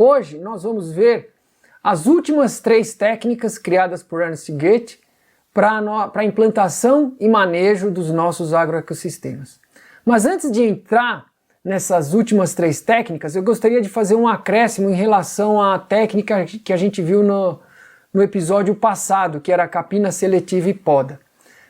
Hoje nós vamos ver as últimas 3 técnicas criadas por Ernest Goethe para a implantação e manejo dos nossos agroecossistemas. Mas antes de entrar nessas últimas 3 técnicas, eu gostaria de fazer um acréscimo em relação à técnica que a gente viu no episódio passado, que era a capina seletiva e poda.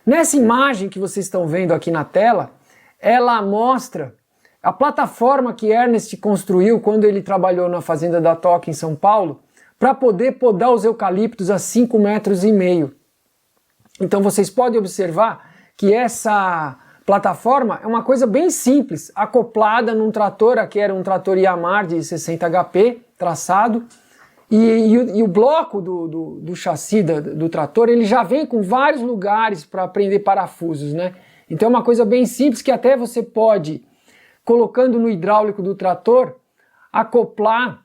Nessa imagem que vocês estão vendo aqui na tela, ela mostra a plataforma que Ernest construiu quando ele trabalhou na fazenda da Toca em São Paulo para poder podar os eucaliptos a 5,5 metros. Então vocês podem observar que essa plataforma é uma coisa bem simples, acoplada num trator, aqui era um trator Yamaha de 60 HP, traçado, e o bloco do chassi do trator, ele já vem com vários lugares para prender parafusos, né? Então é uma coisa bem simples que até você pode, colocando no hidráulico do trator, acoplar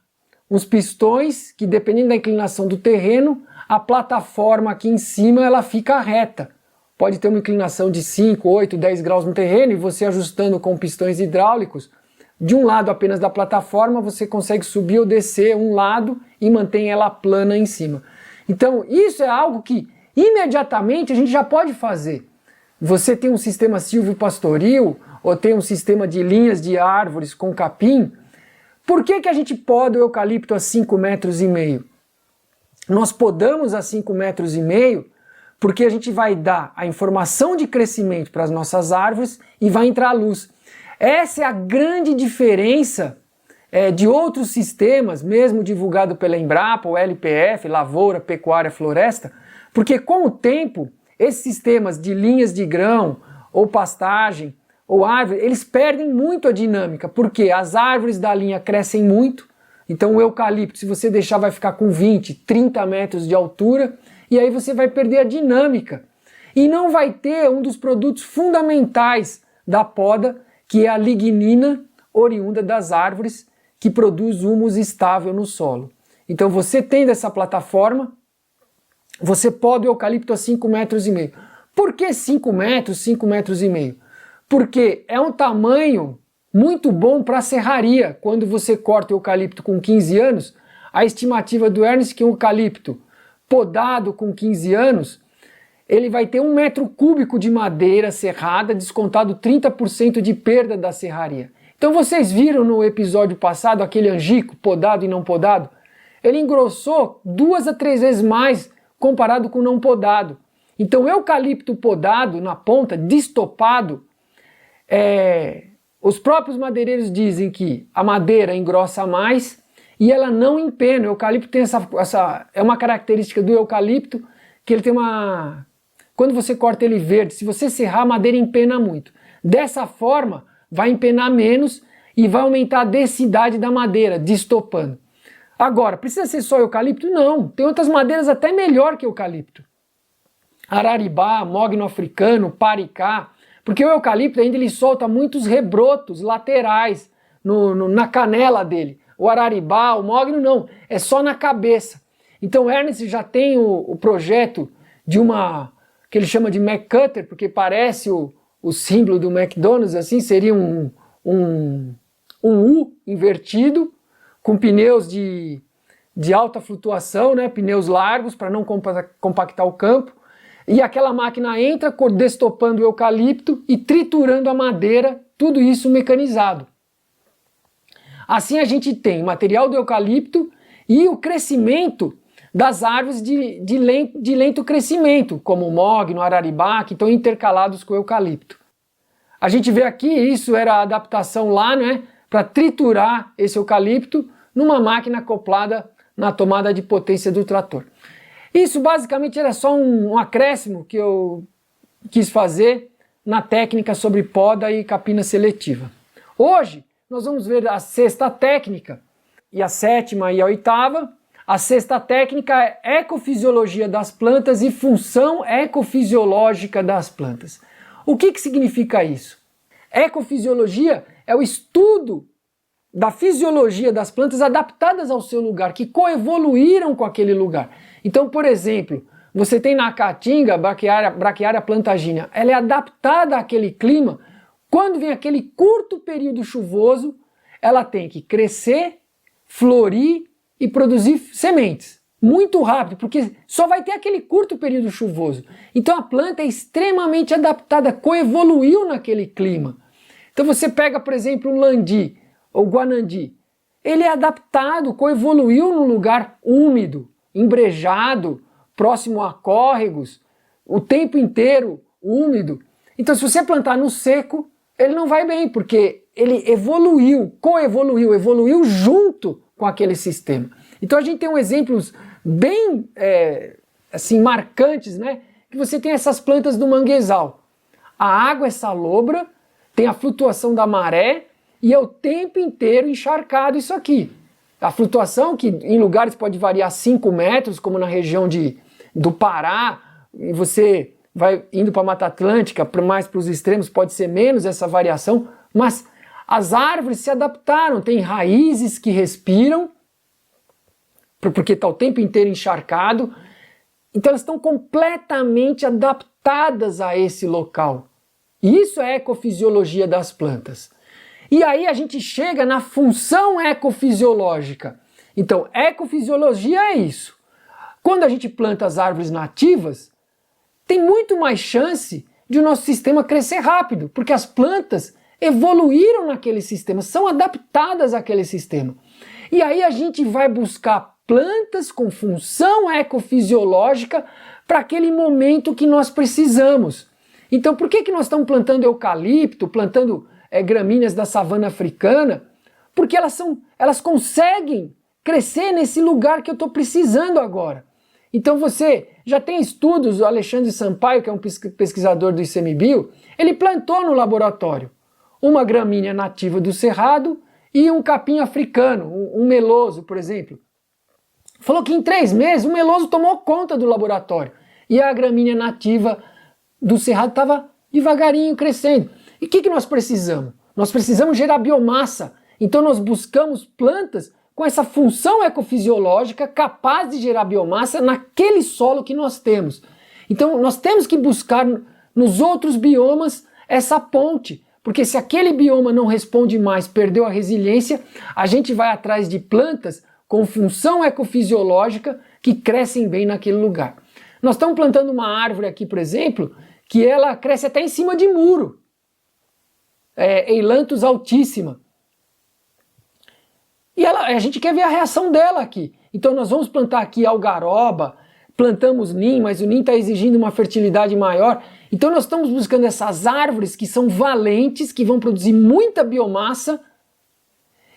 os pistões, que dependendo da inclinação do terreno, a plataforma aqui em cima ela fica reta. Pode ter uma inclinação de 5, 8, 10 graus no terreno e você ajustando com pistões hidráulicos, de um lado apenas da plataforma você consegue subir ou descer um lado e mantém ela plana em cima. Então isso é algo que imediatamente a gente já pode fazer. Você tem um sistema silvopastoril ou tem um sistema de linhas de árvores com capim, por que a gente poda o eucalipto a 5,5 metros? Nós podamos a 5,5 metros porque a gente vai dar a informação de crescimento para as nossas árvores e vai entrar a luz. Essa é a grande diferença de outros sistemas, mesmo divulgado pela Embrapa, o LPF, Lavoura, Pecuária, Floresta, porque com o tempo, esses sistemas de linhas de grão, ou pastagem, ou árvore, eles perdem muito a dinâmica, porque as árvores da linha crescem muito, então o eucalipto, se você deixar, vai ficar com 20, 30 metros de altura, e aí você vai perder a dinâmica. E não vai ter um dos produtos fundamentais da poda, que é a lignina oriunda das árvores, que produz humus estável no solo. Então você tendo essa plataforma, você poda o eucalipto a 5,5 metros. Por que 5 metros, 5,5 metros? Porque é um tamanho muito bom para a serraria. Quando você corta o eucalipto com 15 anos, a estimativa do Ernest é que um eucalipto podado com 15 anos, ele vai ter 1 metro cúbico de madeira serrada, descontado 30% de perda da serraria. Então vocês viram no episódio passado aquele angico, podado e não podado? Ele engrossou 2 a 3 vezes mais comparado com o não podado. Então o eucalipto podado na ponta, destopado, os próprios madeireiros dizem que a madeira engrossa mais e ela não empena. O eucalipto tem é uma característica do eucalipto que ele tem uma... Quando você corta ele verde, se você serrar, a madeira empena muito. Dessa forma, vai empenar menos e vai aumentar a densidade da madeira, destopando. Agora, precisa ser só eucalipto? Não, tem outras madeiras até melhor que eucalipto. Araribá, mogno africano, paricá, porque o eucalipto ainda ele solta muitos rebrotos laterais na canela dele. O araribá, o mogno não, é só na cabeça. Então Ernest já tem o projeto de uma, que ele chama de McCutter, porque parece o símbolo do McDonald's, assim, seria um U invertido, com pneus de alta flutuação, né, pneus largos para não compactar o campo, e aquela máquina entra destopando o eucalipto e triturando a madeira, tudo isso mecanizado. Assim a gente tem material do eucalipto e o crescimento das árvores de lento crescimento, como o mogno, o araribá, que estão intercalados com o eucalipto. A gente vê aqui, isso era a adaptação lá, né, para triturar esse eucalipto numa máquina acoplada na tomada de potência do trator. Isso basicamente era só um acréscimo que eu quis fazer na técnica sobre poda e capina seletiva. Hoje nós vamos ver a 6ª técnica, e a 7ª e a 8ª. A 6ª técnica é ecofisiologia das plantas e função ecofisiológica das plantas. O que significa isso? Ecofisiologia é o estudo da fisiologia das plantas adaptadas ao seu lugar, que coevoluíram com aquele lugar. Então, por exemplo, você tem na caatinga, Braquiária plantagínea, ela é adaptada àquele clima. Quando vem aquele curto período chuvoso, ela tem que crescer, florir e produzir sementes. Muito rápido, porque só vai ter aquele curto período chuvoso. Então a planta é extremamente adaptada, coevoluiu naquele clima. Então você pega, por exemplo, um landi ou guanandi. Ele é adaptado, coevoluiu num lugar úmido, embrejado, próximo a córregos, o tempo inteiro úmido. Então se você plantar no seco, ele não vai bem, porque ele evoluiu, evoluiu junto com aquele sistema. Então a gente tem exemplos bem assim, marcantes, né? Que você tem essas plantas do manguezal. A água é salobra, tem a flutuação da maré e é o tempo inteiro encharcado isso aqui. A flutuação, que em lugares pode variar 5 metros, como na região do Pará, e você vai indo para a Mata Atlântica, mais para os extremos, pode ser menos essa variação, mas as árvores se adaptaram, tem raízes que respiram, porque está o tempo inteiro encharcado, então elas estão completamente adaptadas a esse local. Isso é ecofisiologia das plantas. E aí a gente chega na função ecofisiológica. Então, ecofisiologia é isso. Quando a gente planta as árvores nativas, tem muito mais chance de o nosso sistema crescer rápido, porque as plantas evoluíram naquele sistema, são adaptadas àquele sistema. E aí a gente vai buscar plantas com função ecofisiológica para aquele momento que nós precisamos. Então por que nós estamos plantando eucalipto, plantando gramíneas da savana africana? Porque elas conseguem crescer nesse lugar que eu estou precisando agora. Então você já tem estudos, o Alexandre Sampaio, que é um pesquisador do ICMBio, ele plantou no laboratório uma gramínea nativa do cerrado e um capim africano, um meloso, por exemplo. Falou que em 3 meses o meloso tomou conta do laboratório e a gramínea nativa do cerrado estava devagarinho crescendo. E o que nós precisamos? Nós precisamos gerar biomassa. Então nós buscamos plantas com essa função ecofisiológica capaz de gerar biomassa naquele solo que nós temos. Então nós temos que buscar nos outros biomas essa ponte, porque se aquele bioma não responde mais, perdeu a resiliência, a gente vai atrás de plantas com função ecofisiológica que crescem bem naquele lugar. Nós estamos plantando uma árvore aqui, por exemplo, que ela cresce até em cima de muro. Eilanthus altissima. E a gente quer ver a reação dela aqui. Então nós vamos plantar aqui algaroba, plantamos nim, mas o nim está exigindo uma fertilidade maior. Então nós estamos buscando essas árvores que são valentes, que vão produzir muita biomassa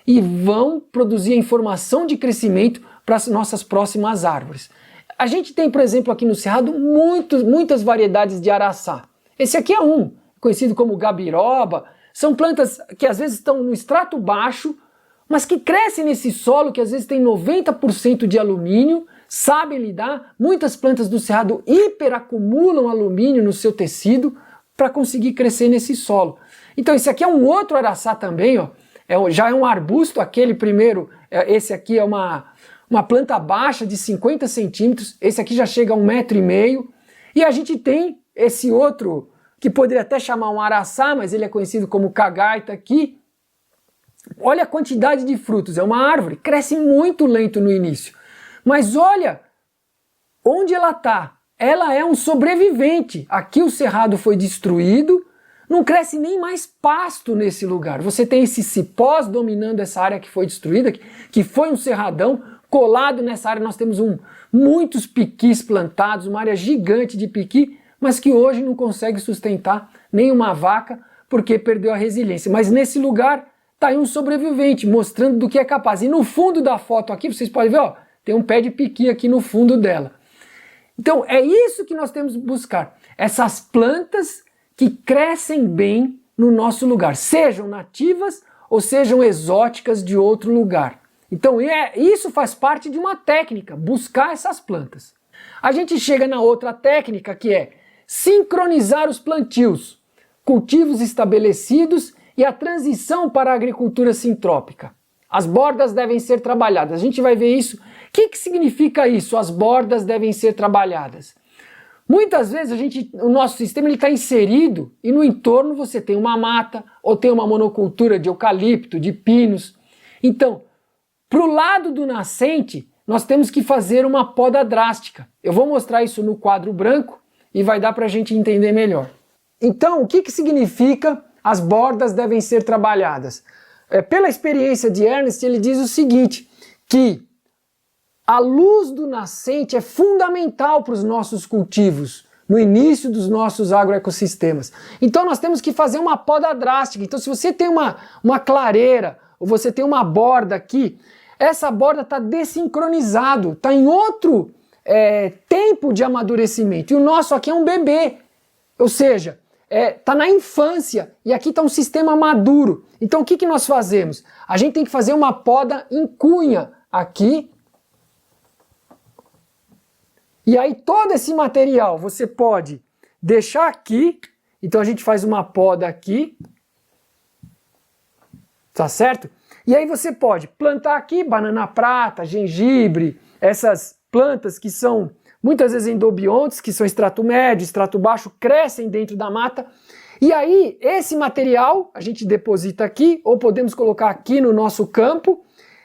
e vão produzir a informação de crescimento para as nossas próximas árvores. A gente tem, por exemplo, aqui no Cerrado, muitas variedades de araçá. Esse aqui é um, conhecido como gabiroba. São plantas que às vezes estão no extrato baixo, mas que crescem nesse solo que às vezes tem 90% de alumínio, sabem lidar. Muitas plantas do Cerrado hiperacumulam alumínio no seu tecido para conseguir crescer nesse solo. Então esse aqui é um outro araçá também, ó. Já é um arbusto, aquele primeiro, esse aqui é uma planta baixa de 50 centímetros, esse aqui já chega a 1,5 metro. E a gente tem esse outro, que poderia até chamar um araçá, mas ele é conhecido como cagaita aqui. Olha a quantidade de frutos, é uma árvore, cresce muito lento no início. Mas olha onde ela está, ela é um sobrevivente. Aqui o cerrado foi destruído, não cresce nem mais pasto nesse lugar. Você tem esses cipós dominando essa área que foi destruída, que foi um cerradão. Colado nessa área nós temos muitos piquis plantados, uma área gigante de piqui, mas que hoje não consegue sustentar nenhuma vaca porque perdeu a resiliência. Mas nesse lugar está aí um sobrevivente mostrando do que é capaz. E no fundo da foto aqui, vocês podem ver, ó, tem um pé de piqui aqui no fundo dela. Então é isso que nós temos que buscar. Essas plantas que crescem bem no nosso lugar, sejam nativas ou sejam exóticas de outro lugar. Então isso faz parte de uma técnica, buscar essas plantas. A gente chega na outra técnica que é sincronizar os plantios, cultivos estabelecidos e a transição para a agricultura sintrópica. As bordas devem ser trabalhadas. A gente vai ver isso. O que significa isso? As bordas devem ser trabalhadas. Muitas vezes o nosso sistema está inserido e no entorno você tem uma mata ou tem uma monocultura de eucalipto, de pinos. Então, Para o lado do nascente, nós temos que fazer uma poda drástica. Eu vou mostrar isso no quadro branco e vai dar para a gente entender melhor. Então, o que significa as bordas devem ser trabalhadas? Pela experiência de Ernst, ele diz o seguinte, que a luz do nascente é fundamental para os nossos cultivos, no início dos nossos agroecossistemas. Então nós temos que fazer uma poda drástica. Então se você tem uma clareira, ou você tem uma borda aqui, essa borda está desincronizado, está em outro tempo de amadurecimento. E o nosso aqui é um bebê, ou seja, está na infância, e aqui está um sistema maduro. Então o que nós fazemos? A gente tem que fazer uma poda em cunha aqui, e aí todo esse material você pode deixar aqui, então a gente faz uma poda aqui, tá certo? E aí você pode plantar aqui banana prata, gengibre, essas plantas que são muitas vezes endobiontes, que são extrato médio, extrato baixo, crescem dentro da mata. E aí esse material a gente deposita aqui, ou podemos colocar aqui no nosso campo,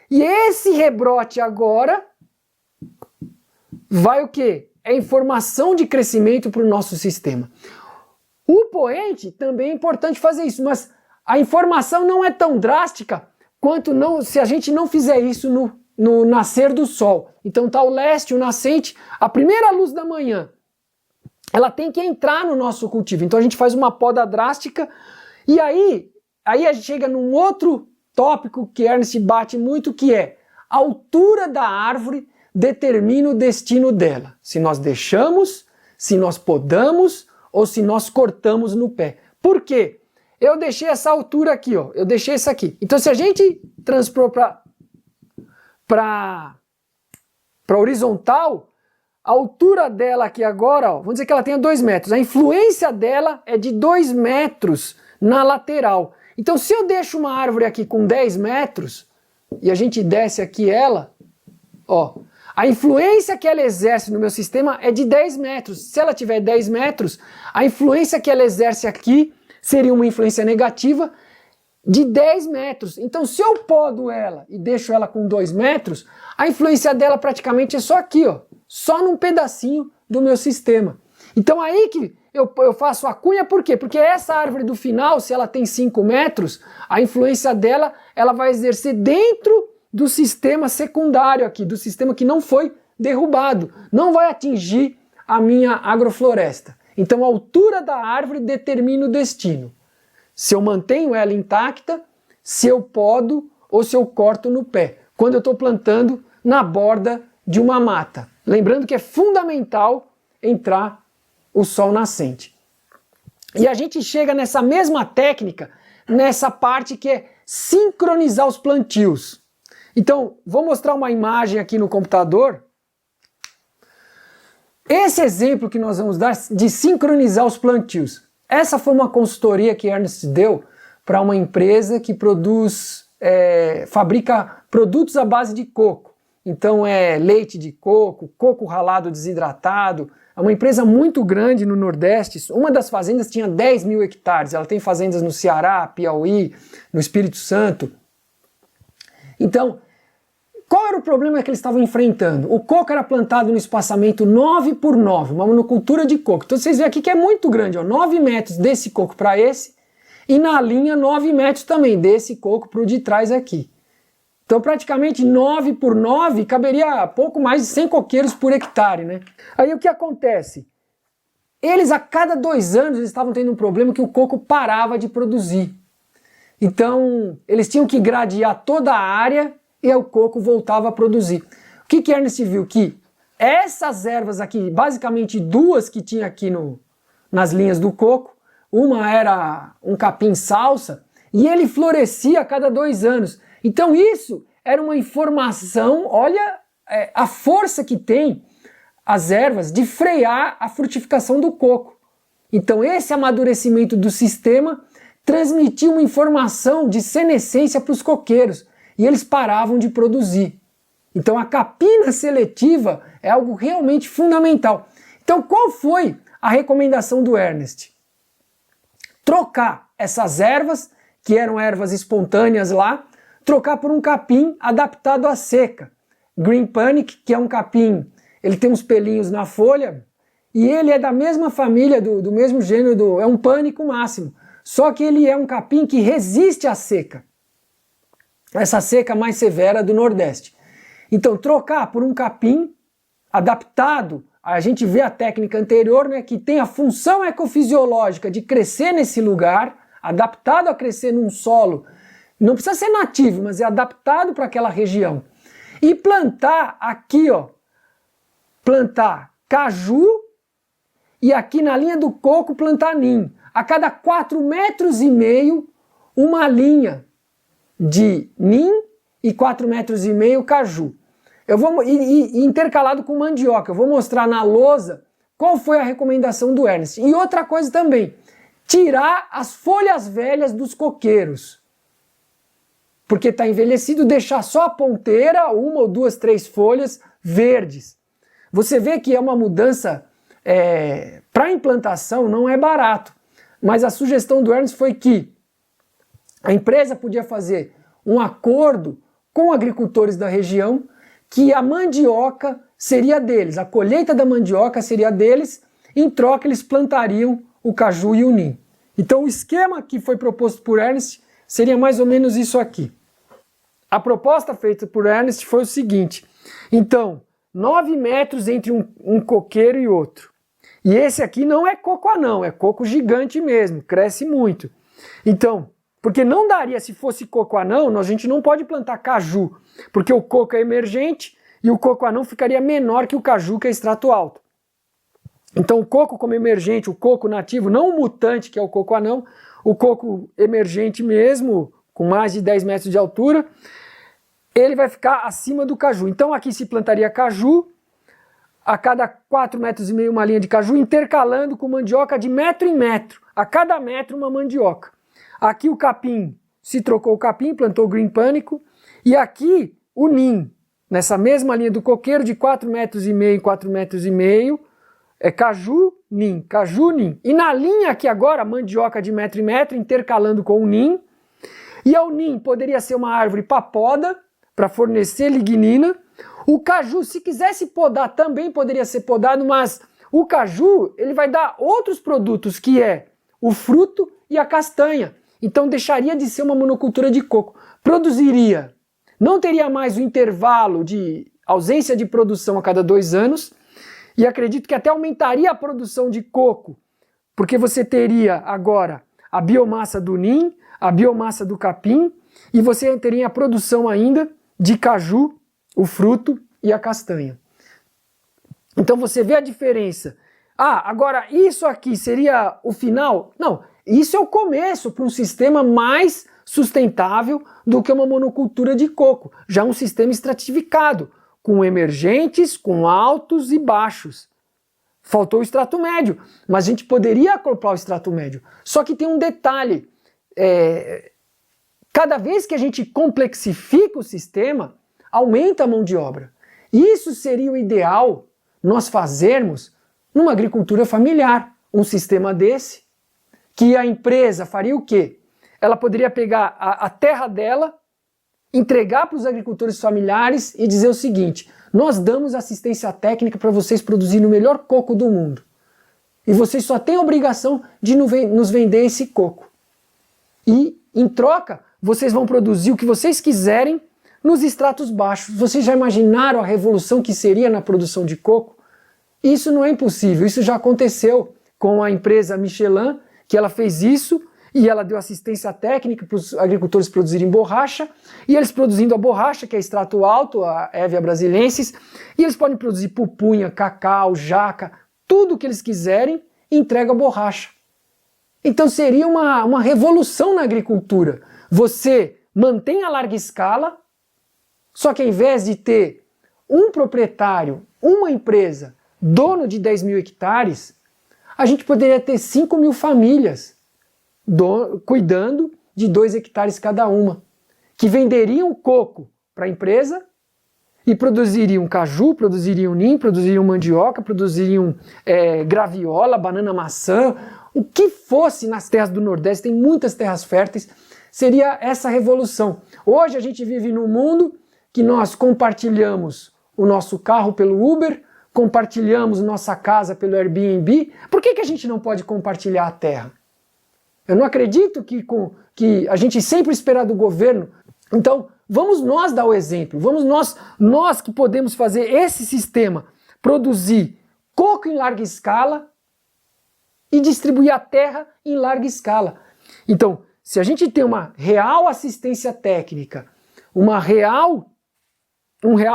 e esse rebrote agora vai o quê? É informação de crescimento para o nosso sistema. O poente também é importante fazer isso, mas a informação não é tão drástica quanto se a gente não fizer isso no nascer do sol. Então tá o leste, o nascente, a primeira luz da manhã, ela tem que entrar no nosso cultivo. Então a gente faz uma poda drástica e aí a gente chega num outro tópico que Ernst bate muito, que é a altura da árvore determina o destino dela. Se nós deixamos, se nós podamos ou se nós cortamos no pé. Por quê? Eu deixei essa altura aqui, ó. Eu deixei essa aqui. Então se a gente transpor para horizontal, a altura dela aqui agora, ó, vamos dizer que ela tenha 2 metros. A influência dela é de 2 metros na lateral. Então se eu deixo uma árvore aqui com 10 metros e a gente desce aqui ela, ó, a influência que ela exerce no meu sistema é de 10 metros. Se ela tiver 10 metros, a influência que ela exerce aqui seria uma influência negativa de 10 metros. Então, se eu podo ela e deixo ela com 2 metros, a influência dela praticamente é só aqui, ó, só num pedacinho do meu sistema. Então, aí que eu faço a cunha, por quê? Porque essa árvore do final, se ela tem 5 metros, a influência dela ela vai exercer dentro do sistema secundário aqui, do sistema que não foi derrubado, não vai atingir a minha agrofloresta. Então a altura da árvore determina o destino. Se eu mantenho ela intacta, se eu podo ou se eu corto no pé, quando eu estou plantando na borda de uma mata. Lembrando que é fundamental entrar o sol nascente. E a gente chega nessa mesma técnica, nessa parte que é sincronizar os plantios. Então, vou mostrar uma imagem aqui no computador. Esse exemplo que nós vamos dar de sincronizar os plantios. Essa foi uma consultoria que Ernst deu para uma empresa que fabrica produtos à base de coco. Então é leite de coco, coco ralado desidratado. É uma empresa muito grande no Nordeste. Uma das fazendas tinha 10 mil hectares. Ela tem fazendas no Ceará, Piauí, no Espírito Santo. Então, qual era o problema que eles estavam enfrentando? O coco era plantado no espaçamento 9 por 9, uma monocultura de coco. Então vocês veem aqui que é muito grande, ó, 9 metros desse coco para esse, e na linha 9 metros também desse coco para o de trás aqui. Então praticamente 9 por 9 caberia pouco mais de 100 coqueiros por hectare, né? Aí o que acontece? Eles a cada 2 anos eles estavam tendo um problema que o coco parava de produzir. Então eles tinham que gradear toda a área e o coco voltava a produzir. O que Ernst viu? Que essas ervas aqui, basicamente 2 que tinha aqui nas linhas do coco, uma era um capim salsa, e ele florescia a cada 2 anos. Então isso era uma informação, olha a força que tem as ervas de frear a frutificação do coco. Então esse amadurecimento do sistema transmitiu uma informação de senescência para os coqueiros, e eles paravam de produzir. Então a capina seletiva é algo realmente fundamental. Então qual foi a recomendação do Ernst? Trocar essas ervas, que eram ervas espontâneas lá, trocar por um capim adaptado à seca. Green Panic, que é um capim, ele tem uns pelinhos na folha, e ele é da mesma família, do mesmo gênero, é um pânico máximo. Só que ele é um capim que resiste à seca. Essa seca mais severa do Nordeste. Então, trocar por um capim adaptado, a gente vê a técnica anterior, né, que tem a função ecofisiológica de crescer nesse lugar, adaptado a crescer num solo, não precisa ser nativo, mas é adaptado para aquela região. E plantar aqui, ó, plantar caju e aqui na linha do coco plantar ninho. A cada 4,5 metros, uma linha de ninho e 4,5 metros caju. Eu vou intercalado com mandioca. Eu vou mostrar na lousa qual foi a recomendação do Ernest. E outra coisa também, tirar as folhas velhas dos coqueiros. Porque está envelhecido, deixar só a ponteira, 1 ou 2, 3 folhas verdes. Você vê que é uma mudança, para implantação não é barato. Mas a sugestão do Ernest foi que a empresa podia fazer um acordo com agricultores da região, que a mandioca seria deles, a colheita da mandioca seria deles, em troca eles plantariam o caju e o ninho. Então o esquema que foi proposto por Ernest seria mais ou menos isso aqui. A proposta feita por Ernest foi o seguinte, então, 9 metros entre um coqueiro e outro. E esse aqui não é coco anão, é coco gigante mesmo, cresce muito. Então, porque não daria, se fosse coco anão, a gente não pode plantar caju, porque o coco é emergente e o coco anão ficaria menor que o caju, que é extrato alto. Então o coco como emergente, o coco nativo, não o mutante, que é o coco anão, o coco emergente mesmo, com mais de 10 metros de altura, ele vai ficar acima do caju. Então aqui se plantaria caju, a cada 4,5 metros uma linha de caju, intercalando com mandioca de metro em metro, a cada metro uma mandioca. Aqui o capim, se trocou o capim, plantou o Green Pânico, e aqui o ninho, nessa mesma linha do coqueiro de 4,5 metros em 4,5 metros, é caju, ninho, caju, ninho. E na linha aqui agora, mandioca de metro em metro, intercalando com o ninho, e o ninho poderia ser uma árvore papoda, para fornecer lignina. O caju, se quisesse podar, também poderia ser podado, mas o caju, ele vai dar outros produtos, que é o fruto e a castanha. Então deixaria de ser uma monocultura de coco. Produziria, não teria mais o intervalo de ausência de produção a cada 2 anos, e acredito que até aumentaria a produção de coco, porque você teria agora a biomassa do ninho, a biomassa do capim, e você teria a produção ainda de caju, o fruto e a castanha. Então você vê a diferença. Ah, agora isso aqui seria o final? Não, isso é o começo para um sistema mais sustentável do que uma monocultura de coco. Já um sistema estratificado, com emergentes, com altos e baixos. Faltou o extrato médio, mas a gente poderia acoplar o extrato médio. Só que tem um detalhe, cada vez que a gente complexifica o sistema, aumenta a mão de obra. Isso seria o ideal nós fazermos numa agricultura familiar, um sistema desse, que a empresa faria o quê? Ela poderia pegar a terra dela, entregar para os agricultores familiares e dizer o seguinte: nós damos assistência técnica para vocês produzirem o melhor coco do mundo. E vocês só têm a obrigação de nos vender esse coco. E, em troca, vocês vão produzir o que vocês quiserem nos estratos baixos. Vocês já imaginaram a revolução que seria na produção de coco? Isso não é impossível, isso já aconteceu com a empresa Michelin, que ela fez isso e ela deu assistência técnica para os agricultores produzirem borracha, e eles produzindo a borracha, que é extrato alto, a Hevea brasilensis, e eles podem produzir pupunha, cacau, jaca, tudo o que eles quiserem, e entrega a borracha. Então seria uma revolução na agricultura. Você mantém a larga escala, só que ao invés de ter um proprietário, uma empresa, dono de 10 mil hectares, a gente poderia ter 5 mil famílias cuidando de 2 hectares cada uma, que venderiam coco para a empresa e produziriam caju, produziriam ninho, produziriam mandioca, produziriam graviola, banana maçã, o que fosse nas terras do Nordeste, tem muitas terras férteis, seria essa revolução. Hoje a gente vive num mundo que nós compartilhamos o nosso carro pelo Uber, compartilhamos nossa casa pelo Airbnb. Por que a gente não pode compartilhar a terra? Eu não acredito que a gente sempre espera do governo. Então, vamos nós dar o exemplo. Vamos nós que podemos fazer esse sistema, produzir coco em larga escala e distribuir a terra em larga escala. Então, se a gente tem uma real assistência técnica, um real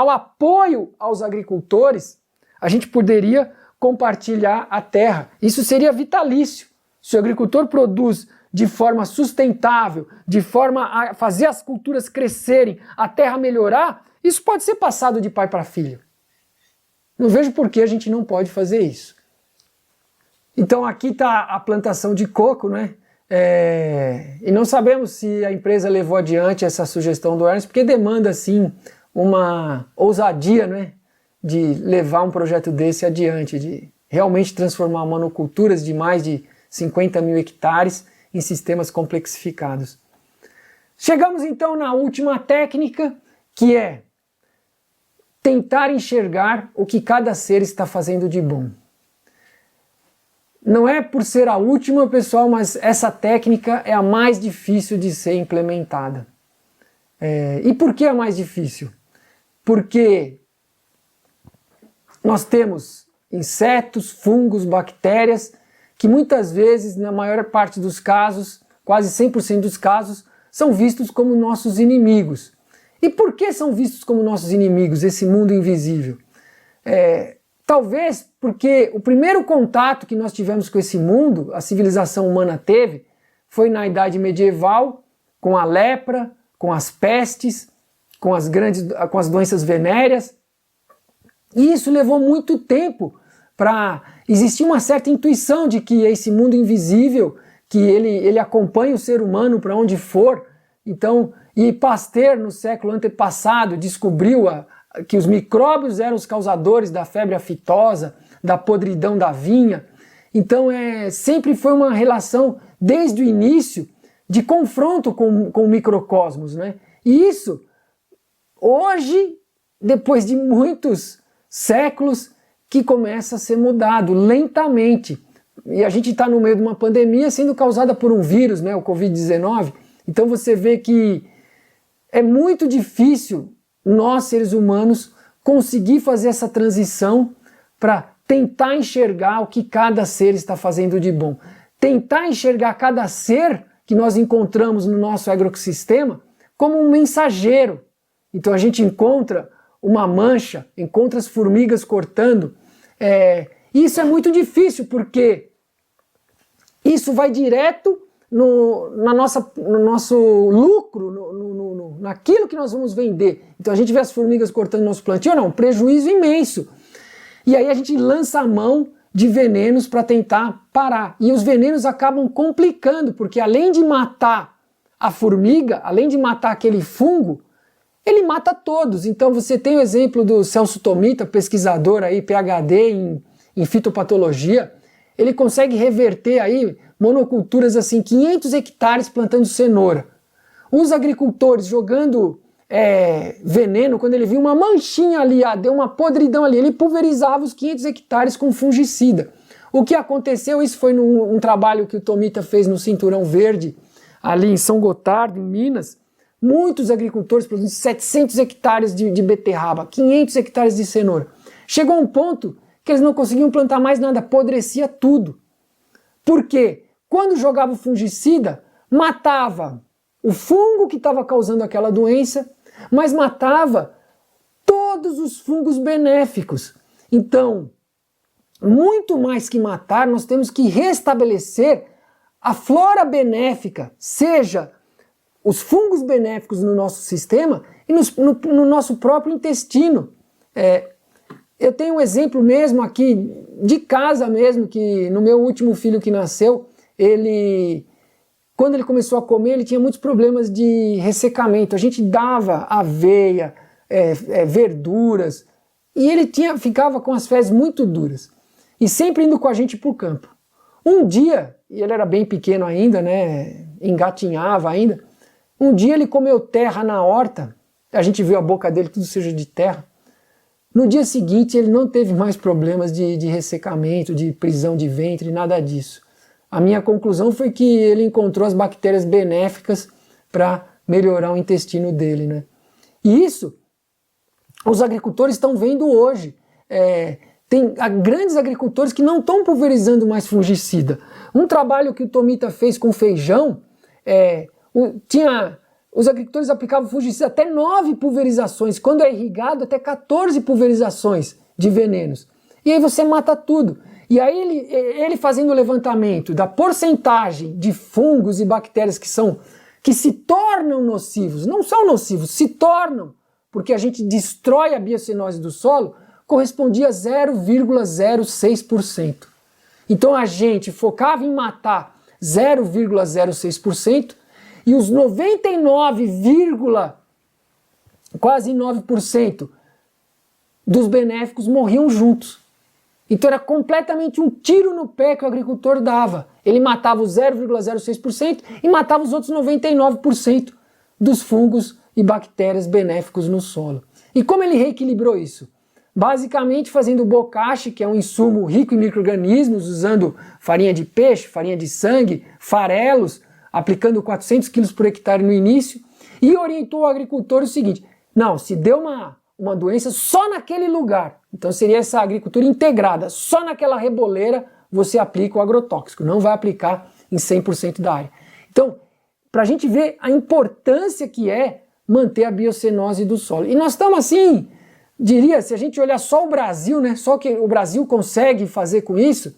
apoio aos agricultores, a gente poderia compartilhar a terra. Isso seria vitalício. Se o agricultor produz de forma sustentável, de forma a fazer as culturas crescerem, a terra melhorar, isso pode ser passado de pai para filho. Não vejo por que a gente não pode fazer isso. Então aqui está a plantação de coco, né? E não sabemos se a empresa levou adiante essa sugestão do Ernst, porque demanda, assim, uma ousadia, né, de levar um projeto desse adiante, de realmente transformar monoculturas de mais de 50 mil hectares em sistemas complexificados. Chegamos então na última técnica, que é tentar enxergar o que cada ser está fazendo de bom. Não é por ser a última, pessoal, mas essa técnica é a mais difícil de ser implementada. E por que é a mais difícil? Porque nós temos insetos, fungos, bactérias, que muitas vezes, na maior parte dos casos, quase 100% dos casos, são vistos como nossos inimigos. E por que são vistos como nossos inimigos, esse mundo invisível? Talvez porque o primeiro contato que nós tivemos com esse mundo, a civilização humana teve, foi na Idade Medieval, com a lepra, com as pestes, com as doenças venéreas. E isso levou muito tempo para existir uma certa intuição de que esse mundo invisível, que ele acompanha o ser humano para onde for. Então, e Pasteur, no século antepassado, descobriu que os micróbios eram os causadores da febre aftosa, da podridão da vinha. Então sempre foi uma relação, desde o início, de confronto com o microcosmos, né? E isso, hoje, depois de muitos séculos, que começa a ser mudado lentamente. E a gente está no meio de uma pandemia sendo causada por um vírus, né, o Covid-19. Então você vê que é muito difícil nós, seres humanos, conseguir fazer essa transição para tentar enxergar o que cada ser está fazendo de bom. Tentar enxergar cada ser que nós encontramos no nosso agroecossistema como um mensageiro. Então a gente encontra uma mancha, encontra as formigas cortando. Isso é muito difícil, porque isso vai direto no nosso lucro, naquilo que nós vamos vender. Então a gente vê as formigas cortando nosso plantio, não, um prejuízo imenso. E aí a gente lança a mão de venenos para tentar parar. E os venenos acabam complicando, porque além de matar a formiga, além de matar aquele fungo, ele mata todos. Então você tem o exemplo do Celso Tomita, pesquisador aí, PhD em fitopatologia. Ele consegue reverter aí monoculturas assim, 500 hectares plantando cenoura. Os agricultores jogando veneno, quando ele viu uma manchinha ali, deu uma podridão ali, ele pulverizava os 500 hectares com fungicida. O que aconteceu, isso foi num trabalho que o Tomita fez no Cinturão Verde, ali em São Gotardo, em Minas. Muitos agricultores produzindo 700 hectares de beterraba, 500 hectares de cenoura. Chegou a um ponto que eles não conseguiam plantar mais nada, apodrecia tudo. Por quê? Quando jogava o fungicida, matava o fungo que estava causando aquela doença, mas matava todos os fungos benéficos. Então, muito mais que matar, nós temos que restabelecer a flora benéfica, seja os fungos benéficos no nosso sistema e no nosso próprio intestino. Eu tenho um exemplo mesmo aqui, de casa mesmo, que no meu último filho que nasceu, quando ele começou a comer, ele tinha muitos problemas de ressecamento. A gente dava aveia, verduras, e ele ficava com as fezes muito duras. E sempre indo com a gente para o campo. Um dia, e ele era bem pequeno ainda, né, engatinhava ainda, Um dia ele comeu terra na horta, a gente viu a boca dele tudo suja de terra. No dia seguinte ele não teve mais problemas de ressecamento, de prisão de ventre, nada disso. A minha conclusão foi que ele encontrou as bactérias benéficas para melhorar o intestino dele, né? E isso os agricultores estão vendo hoje. Tem grandes agricultores que não estão pulverizando mais fungicida. Um trabalho que o Tomita fez com feijão, os agricultores aplicavam fungicida até 9 pulverizações, quando é irrigado até 14 pulverizações de venenos. E aí você mata tudo. E aí ele fazendo o levantamento da porcentagem de fungos e bactérias que se tornam nocivos, não são nocivos, se tornam, porque a gente destrói a biocenose do solo, correspondia a 0,06%. Então a gente focava em matar 0,06% e os 99, quase 9% dos benéficos morriam juntos. Então era completamente um tiro no pé que o agricultor dava. Ele matava os 0,06% e matava os outros 99% dos fungos e bactérias benéficos no solo. E como ele reequilibrou isso? Basicamente fazendo bocashi, que é um insumo rico em micro-organismos, usando farinha de peixe, farinha de sangue, farelos, aplicando 400 kg por hectare no início, e orientou o agricultor o seguinte: não, se deu uma doença só naquele lugar, então seria essa agricultura integrada, só naquela reboleira você aplica o agrotóxico, não vai aplicar em 100% da área. Então, para a gente ver a importância que é manter a biocenose do solo. E nós estamos assim, diria, se a gente olhar só o Brasil, né, só o que o Brasil consegue fazer com isso,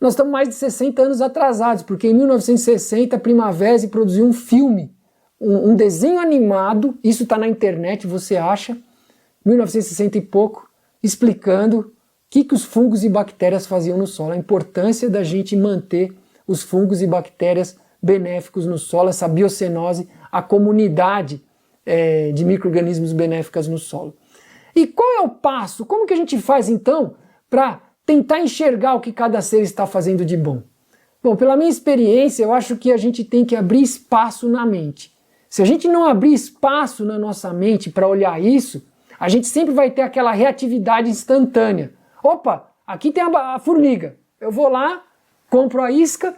nós estamos mais de 60 anos atrasados, porque em 1960 a Primavera produziu um filme, um desenho animado, isso está na internet, você acha, 1960 e pouco, explicando o que os fungos e bactérias faziam no solo, a importância da gente manter os fungos e bactérias benéficos no solo, essa biocenose, a comunidade de micro-organismos benéficas no solo. E qual é o passo? Como que a gente faz então para tentar enxergar o que cada ser está fazendo de bom? Bom, pela minha experiência, eu acho que a gente tem que abrir espaço na mente. Se a gente não abrir espaço na nossa mente para olhar isso, a gente sempre vai ter aquela reatividade instantânea. Opa, aqui tem a formiga. Eu vou lá, compro a isca,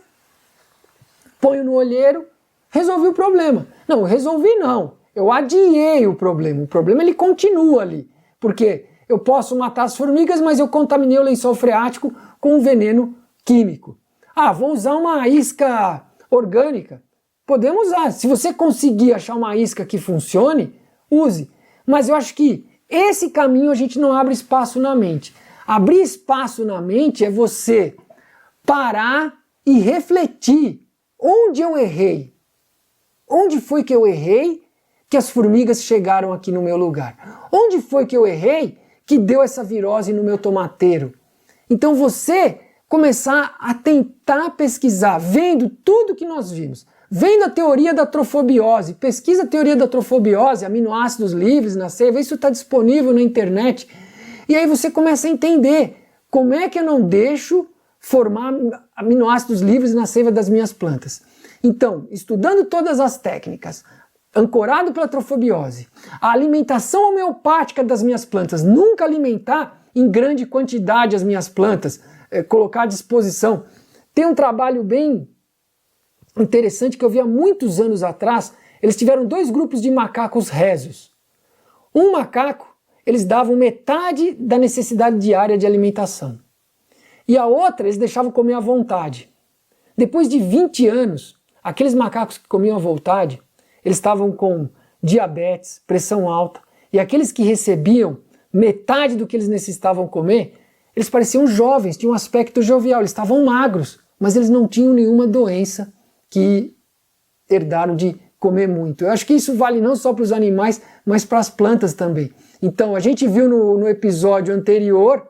ponho no olheiro, resolvi o problema. Não, resolvi não. Eu adiei o problema. O problema ele continua ali. Porque eu posso matar as formigas, mas eu contaminei o lençol freático com um veneno químico. Ah, vou usar uma isca orgânica. Podemos usar. Se você conseguir achar uma isca que funcione, use. Mas eu acho que esse caminho a gente não abre espaço na mente. Abrir espaço na mente é você parar e refletir. Onde eu errei? Onde foi que eu errei que as formigas chegaram aqui no meu lugar? Onde foi que eu errei que deu essa virose no meu tomateiro? Então você começar a tentar pesquisar, vendo tudo que nós vimos, vendo a teoria da trofobiose, pesquisa a teoria da trofobiose, aminoácidos livres na seiva, isso está disponível na internet, e aí você começa a entender como é que eu não deixo formar aminoácidos livres na seiva das minhas plantas. Então, estudando todas as técnicas, ancorado pela trofobiose, a alimentação homeopática das minhas plantas, nunca alimentar em grande quantidade as minhas plantas, colocar à disposição. Tem um trabalho bem interessante que eu vi há muitos anos atrás. Eles tiveram 2 grupos de macacos résios. Um macaco, eles davam metade da necessidade diária de alimentação. E a outra, eles deixavam comer à vontade. Depois de 20 anos, aqueles macacos que comiam à vontade, eles estavam com diabetes, pressão alta, e aqueles que recebiam metade do que eles necessitavam comer, eles pareciam jovens, tinham um aspecto jovial, eles estavam magros, mas eles não tinham nenhuma doença que herdaram de comer muito. Eu acho que isso vale não só para os animais, mas para as plantas também. Então, a gente viu no episódio anterior,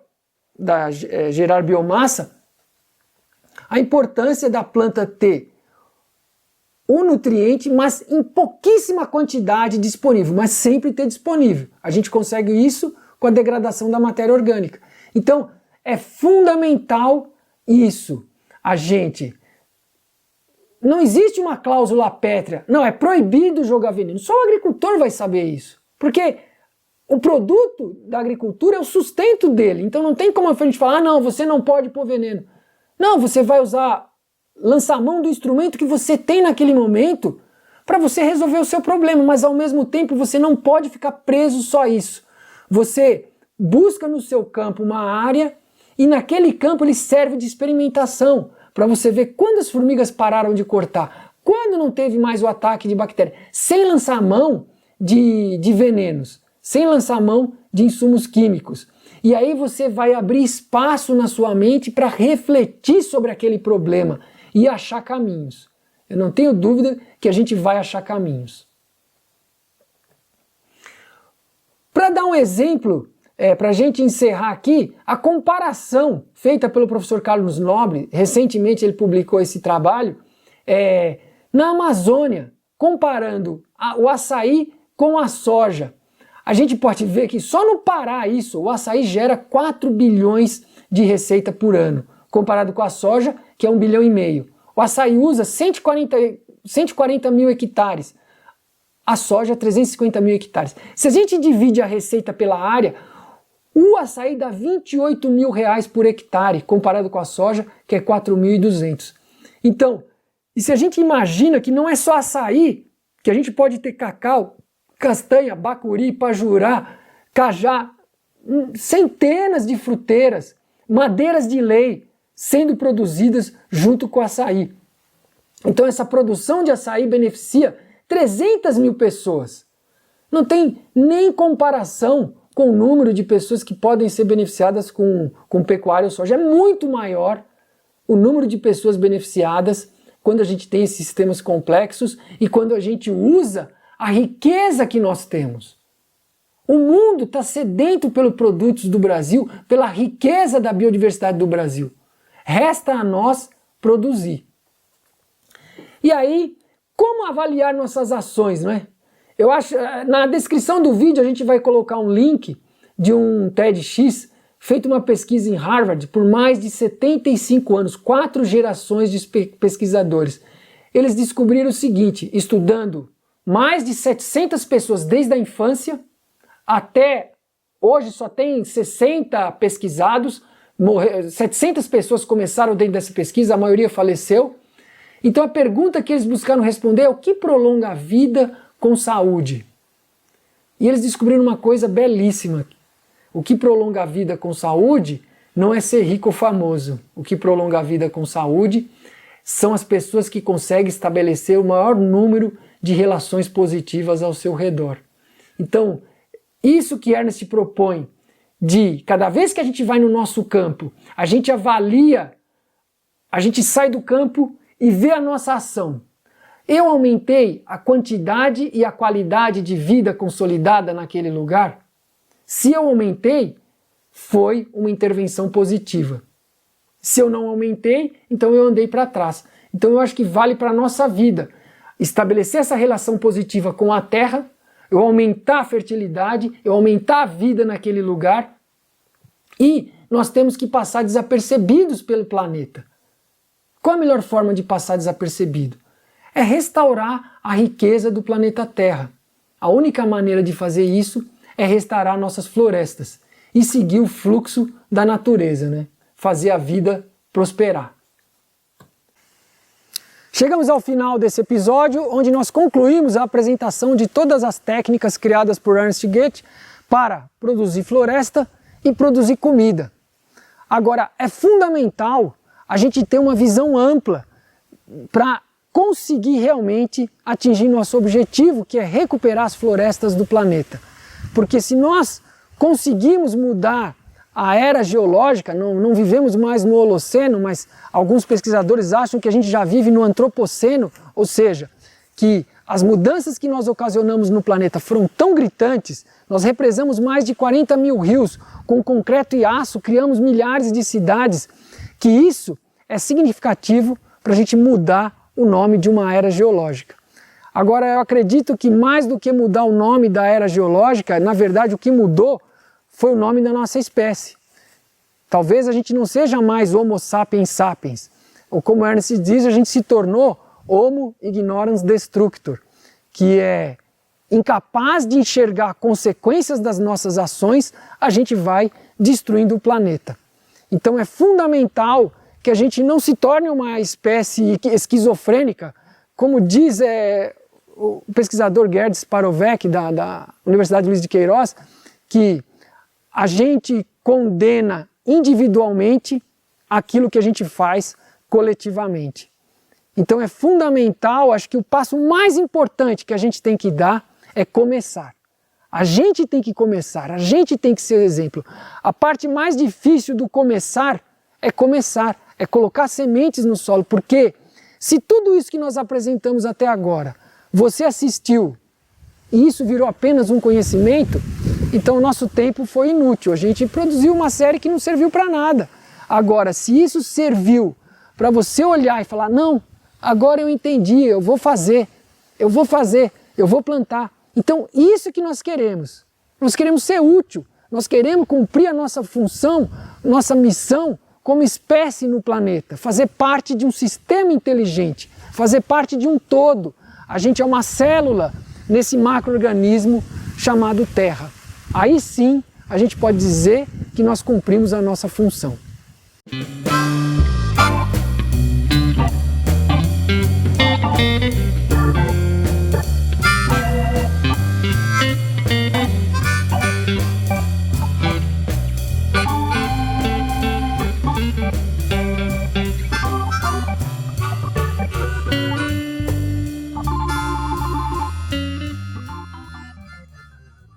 da gerar biomassa, a importância da planta ter um nutriente, mas em pouquíssima quantidade disponível, mas sempre ter disponível. A gente consegue isso com a degradação da matéria orgânica. Então, é fundamental isso, a gente não existe uma cláusula pétrea. Não, é proibido jogar veneno. Só o agricultor vai saber isso. Porque o produto da agricultura é o sustento dele. Então não tem como a gente falar, não, você não pode pôr veneno. Não, você vai lançar a mão do instrumento que você tem naquele momento para você resolver o seu problema, mas ao mesmo tempo você não pode ficar preso só a isso. Você busca no seu campo uma área e naquele campo ele serve de experimentação para você ver quando as formigas pararam de cortar, quando não teve mais o ataque de bactéria, sem lançar a mão de venenos, sem lançar a mão de insumos químicos. E aí você vai abrir espaço na sua mente para refletir sobre aquele problema e achar caminhos. Eu não tenho dúvida que a gente vai achar caminhos. Para dar um exemplo, para a gente encerrar aqui, a comparação feita pelo professor Carlos Nobre, recentemente ele publicou esse trabalho, na Amazônia, comparando o açaí com a soja. A gente pode ver que só no Pará o açaí gera 4 bilhões de receita por ano, comparado com a soja, que é 1,5 bilhão. O açaí usa 140 mil hectares, a soja 350 mil hectares. Se a gente divide a receita pela área, o açaí dá R$28 mil por hectare, comparado com a soja, que é 4.200. Então, e se a gente imagina que não é só açaí, que a gente pode ter cacau, castanha, bacuri, pajurá, cajá, centenas de fruteiras, madeiras de lei sendo produzidas junto com o açaí. Então essa produção de açaí beneficia 300 mil pessoas. Não tem nem comparação com o número de pessoas que podem ser beneficiadas com pecuária ou soja. É muito maior o número de pessoas beneficiadas quando a gente tem esses sistemas complexos e quando a gente usa a riqueza que nós temos. O mundo está sedento pelos produtos do Brasil, pela riqueza da biodiversidade do Brasil. Resta a nós produzir. E aí, como avaliar nossas ações, não é? Eu acho, na descrição do vídeo a gente vai colocar um link de um TEDx, feito uma pesquisa em Harvard por mais de 75 anos, 4 gerações de pesquisadores. Eles descobriram o seguinte, estudando mais de 700 pessoas desde a infância, até hoje só tem 60 pesquisados, 700 pessoas começaram dentro dessa pesquisa, a maioria faleceu. Então a pergunta que eles buscaram responder é o que prolonga a vida com saúde? E eles descobriram uma coisa belíssima. O que prolonga a vida com saúde não é ser rico ou famoso. O que prolonga a vida com saúde são as pessoas que conseguem estabelecer o maior número de relações positivas ao seu redor. Então, isso que Ernest propõe, de cada vez que a gente vai no nosso campo, a gente avalia, a gente sai do campo e vê a nossa ação. Eu aumentei a quantidade e a qualidade de vida consolidada naquele lugar? Se eu aumentei, foi uma intervenção positiva. Se eu não aumentei, então eu andei para trás. Então eu acho que vale para a nossa vida. Estabelecer essa relação positiva com a terra, eu aumentar a fertilidade, eu aumentar a vida naquele lugar, e nós temos que passar desapercebidos pelo planeta. Qual a melhor forma de passar desapercebido? É restaurar a riqueza do planeta Terra. A única maneira de fazer isso é restaurar nossas florestas e seguir o fluxo da natureza, né? Fazer a vida prosperar. Chegamos ao final desse episódio, onde nós concluímos a apresentação de todas as técnicas criadas por Ernest Goethe para produzir floresta e produzir comida. Agora, é fundamental a gente ter uma visão ampla para conseguir realmente atingir nosso objetivo, que é recuperar as florestas do planeta. Porque se nós conseguirmos mudar a era geológica, não vivemos mais no Holoceno, mas alguns pesquisadores acham que a gente já vive no Antropoceno, ou seja, que as mudanças que nós ocasionamos no planeta foram tão gritantes, nós represamos mais de 40 mil rios com concreto e aço, criamos milhares de cidades, que isso é significativo para a gente mudar o nome de uma era geológica. Agora, eu acredito que mais do que mudar o nome da era geológica, na verdade o que mudou foi o nome da nossa espécie. Talvez a gente não seja mais Homo sapiens sapiens, ou como Ernest diz, a gente se tornou Homo ignorans destructor, que é incapaz de enxergar consequências das nossas ações, a gente vai destruindo o planeta. Então é fundamental que a gente não se torne uma espécie esquizofrênica, como diz o pesquisador Gerd Sparovec, da Universidade Luiz de Queiroz, que a gente condena individualmente aquilo que a gente faz coletivamente. Então é fundamental, acho que o passo mais importante que a gente tem que dar é começar. A gente tem que começar, a gente tem que ser o exemplo. A parte mais difícil do começar, é colocar sementes no solo, porque se tudo isso que nós apresentamos até agora, você assistiu e isso virou apenas um conhecimento, então o nosso tempo foi inútil. A gente produziu uma série que não serviu para nada. Agora, se isso serviu para você olhar e falar, não, agora eu entendi, eu vou fazer, eu vou plantar. Então isso que nós queremos. Nós queremos ser útil, nós queremos cumprir a nossa função, nossa missão como espécie no planeta, fazer parte de um sistema inteligente, fazer parte de um todo. A gente é uma célula nesse macro-organismo chamado Terra. Aí sim a gente pode dizer que nós cumprimos a nossa função.